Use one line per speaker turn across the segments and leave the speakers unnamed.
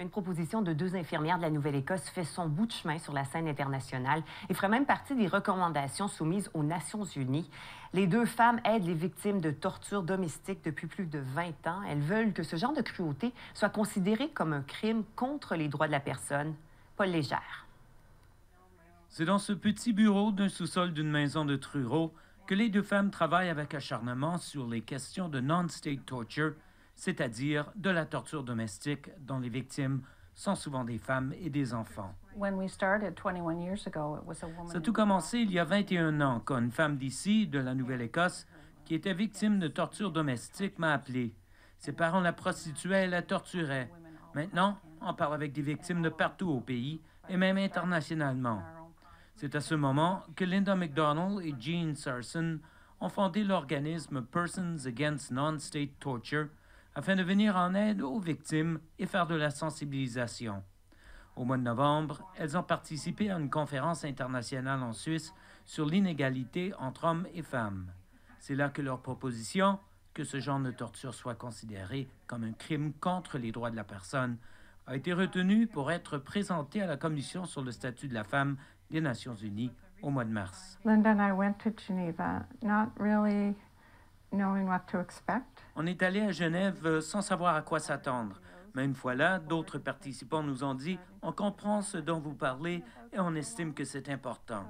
Une proposition de 2 infirmières de la Nouvelle-Écosse fait son bout de chemin sur la scène internationale et ferait même partie des recommandations soumises aux Nations unies. Les 2 femmes aident les victimes de torture domestique depuis plus de 20 ans. Elles veulent que ce genre de cruauté soit considéré comme un crime contre les droits de la personne. Paul Légère.
C'est dans ce petit bureau d'un sous-sol d'une maison de Truro que les 2 femmes travaillent avec acharnement sur les questions de non-state torture, c'est-à-dire de la torture domestique dont les victimes sont souvent des femmes et des enfants. Ça a tout commencé il y a 21 ans quand une femme d'ici, de la Nouvelle-Écosse, qui était victime de torture domestique, m'a appelé. Ses parents la prostituaient et la torturaient. Maintenant, on parle avec des victimes de partout au pays et même internationalement. C'est à ce moment que Linda McDonald et Jean Sarson ont fondé l'organisme Persons Against Non-State Torture afin de venir en aide aux victimes et faire de la sensibilisation. Au mois de novembre, elles ont participé à une conférence internationale en Suisse sur l'inégalité entre hommes et femmes. C'est là que leur proposition, que ce genre de torture soit considéré comme un crime contre les droits de la personne, a été retenue pour être présentée à la Commission sur le statut de la femme des Nations unies au mois de mars.
Linda and I went to Geneva, not really knowing what to expect.
On est allé à Genève sans savoir à quoi s'attendre. Mais une fois là, d'autres participants nous ont dit « On comprend ce dont vous parlez et on estime que c'est important. »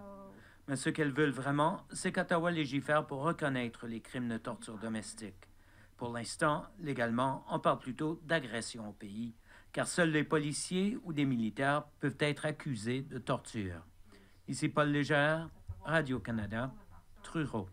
Mais ce qu'elles veulent vraiment, c'est qu'Ottawa légifère pour reconnaître les crimes de torture domestique. Pour l'instant, légalement, on parle plutôt d'agression au pays, car seuls les policiers ou des militaires peuvent être accusés de torture. Ici Paul Légère, Radio-Canada, Truro.